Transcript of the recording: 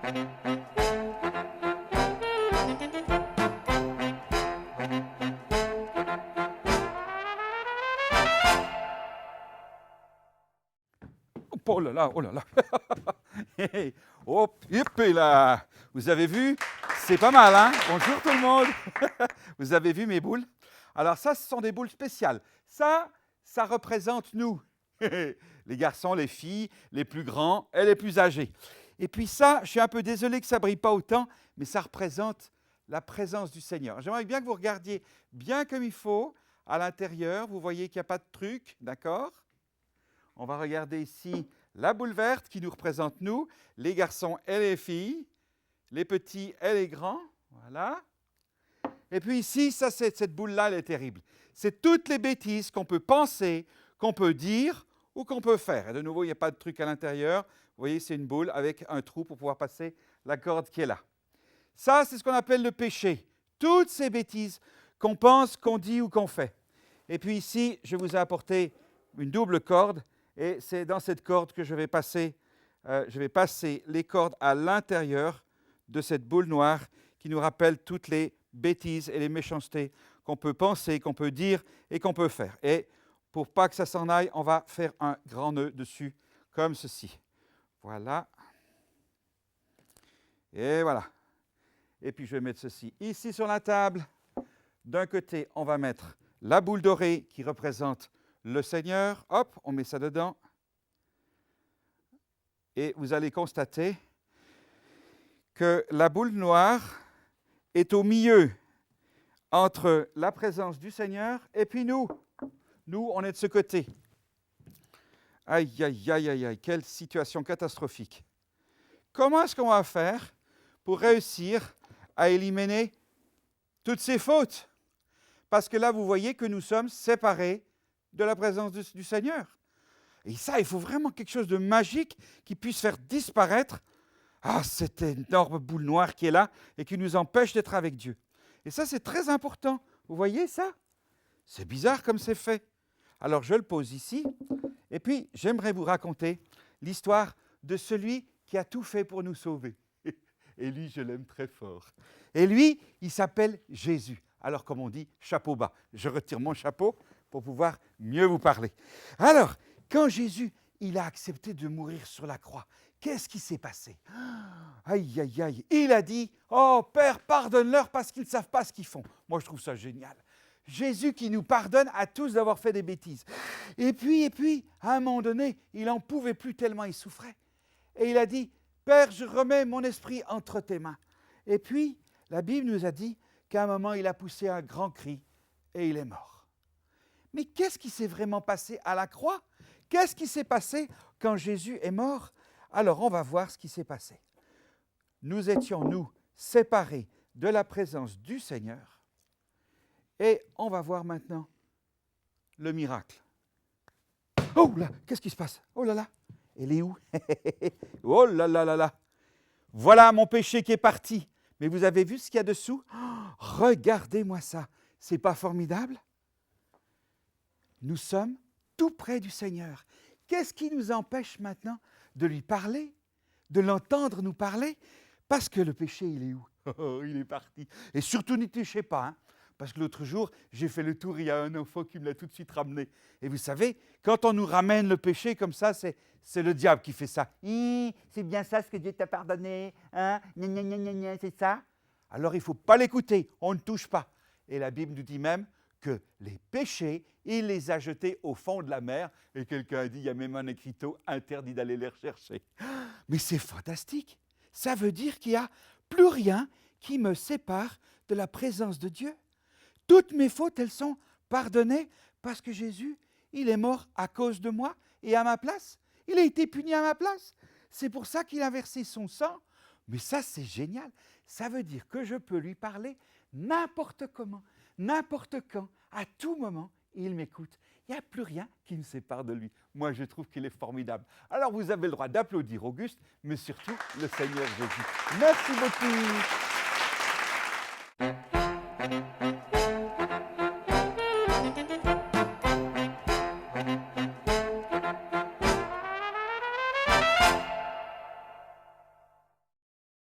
Oh là là, oh là là. Hop, hop là. Vous avez vu? C'est pas mal, hein? Bonjour tout le monde. Vous avez vu mes boules? Alors ça, ce sont des boules spéciales. Ça représente nous. Les garçons, les filles, les plus grands et les plus âgés. Et puis ça, je suis un peu désolé que ça ne brille pas autant, mais ça représente la présence du Seigneur. J'aimerais bien que vous regardiez bien comme il faut à l'intérieur. Vous voyez qu'il n'y a pas de truc, d'accord? On va regarder ici la boule verte qui nous représente nous, les garçons et les filles, les petits et les grands. Voilà. Et puis ici, ça, cette boule-là, elle est terrible. C'est toutes les bêtises qu'on peut penser, qu'on peut dire ou qu'on peut faire. Et de nouveau, il n'y a pas de truc à l'intérieur. Vous voyez, c'est une boule avec un trou pour pouvoir passer la corde qui est là. Ça, c'est ce qu'on appelle le péché. Toutes ces bêtises qu'on pense, qu'on dit ou qu'on fait. Et puis ici, je vous ai apporté une double corde. Et c'est dans cette corde que je vais passer les cordes à l'intérieur de cette boule noire qui nous rappelle toutes les bêtises et les méchancetés qu'on peut penser, qu'on peut dire et qu'on peut faire. Et pour pas que ça s'en aille, on va faire un grand nœud dessus, comme ceci. Voilà. Et voilà. Et puis je vais mettre ceci ici sur la table. D'un côté, on va mettre la boule dorée qui représente le Seigneur. Hop, on met ça dedans. Et vous allez constater que la boule noire est au milieu entre la présence du Seigneur et puis nous. Nous, on est de ce côté. Aïe, aïe, aïe, aïe, aïe, quelle situation catastrophique. Comment est-ce qu'on va faire pour réussir à éliminer toutes ces fautes? Parce que là, vous voyez que nous sommes séparés de la présence du Seigneur. Et ça, il faut vraiment quelque chose de magique qui puisse faire disparaître cette énorme boule noire qui est là et qui nous empêche d'être avec Dieu. Et ça, c'est très important. Vous voyez ça? C'est bizarre comme c'est fait. Alors, je le pose ici. Et puis, j'aimerais vous raconter l'histoire de celui qui a tout fait pour nous sauver. Et lui, je l'aime très fort. Et lui, il s'appelle Jésus. Alors, comme on dit, chapeau bas. Je retire mon chapeau pour pouvoir mieux vous parler. Alors, quand Jésus, il a accepté de mourir sur la croix, qu'est-ce qui s'est passé? Aïe, aïe, aïe. Il a dit, « Oh, Père, pardonne-leur parce qu'ils ne savent pas ce qu'ils font. » Moi, je trouve ça génial. Jésus qui nous pardonne à tous d'avoir fait des bêtises. Et puis, à un moment donné, il n'en pouvait plus tellement il souffrait. Et il a dit, « Père, je remets mon esprit entre tes mains. » Et puis, la Bible nous a dit qu'à un moment, il a poussé un grand cri et il est mort. Mais qu'est-ce qui s'est vraiment passé à la croix? Qu'est-ce qui s'est passé quand Jésus est mort? Alors, on va voir ce qui s'est passé. Nous étions, nous, séparés de la présence du Seigneur. Et on va voir maintenant le miracle. Oh là, qu'est-ce qui se passe? Oh là là, elle est où? Oh là là là là. Voilà mon péché qui est parti. Mais vous avez vu ce qu'il y a dessous? Oh, regardez-moi ça. C'est pas formidable? Nous sommes tout près du Seigneur. Qu'est-ce qui nous empêche maintenant de lui parler, de l'entendre nous parler? Parce que le péché, il est où? Oh, il est parti. Et surtout, n'y touchez pas, hein? Parce que l'autre jour, j'ai fait le tour, il y a un enfant qui me l'a tout de suite ramené. Et vous savez, quand on nous ramène le péché comme ça, c'est le diable qui fait ça. C'est bien ça ce que Dieu t'a pardonné, hein? Gna, gna, gna, gna, gna, c'est ça? Alors il ne faut pas l'écouter, on ne touche pas. Et la Bible nous dit même que les péchés, il les a jetés au fond de la mer. Et quelqu'un a dit, il y a même un écriteau interdit d'aller les rechercher. Mais c'est fantastique. Ça veut dire qu'il n'y a plus rien qui me sépare de la présence de Dieu. Toutes mes fautes, elles sont pardonnées parce que Jésus, il est mort à cause de moi et à ma place. Il a été puni à ma place. C'est pour ça qu'il a versé son sang. Mais ça, c'est génial. Ça veut dire que je peux lui parler n'importe comment, n'importe quand, à tout moment, il m'écoute. Il n'y a plus rien qui me sépare de lui. Moi, je trouve qu'il est formidable. Alors, vous avez le droit d'applaudir Auguste, mais surtout le Seigneur Jésus. Merci beaucoup.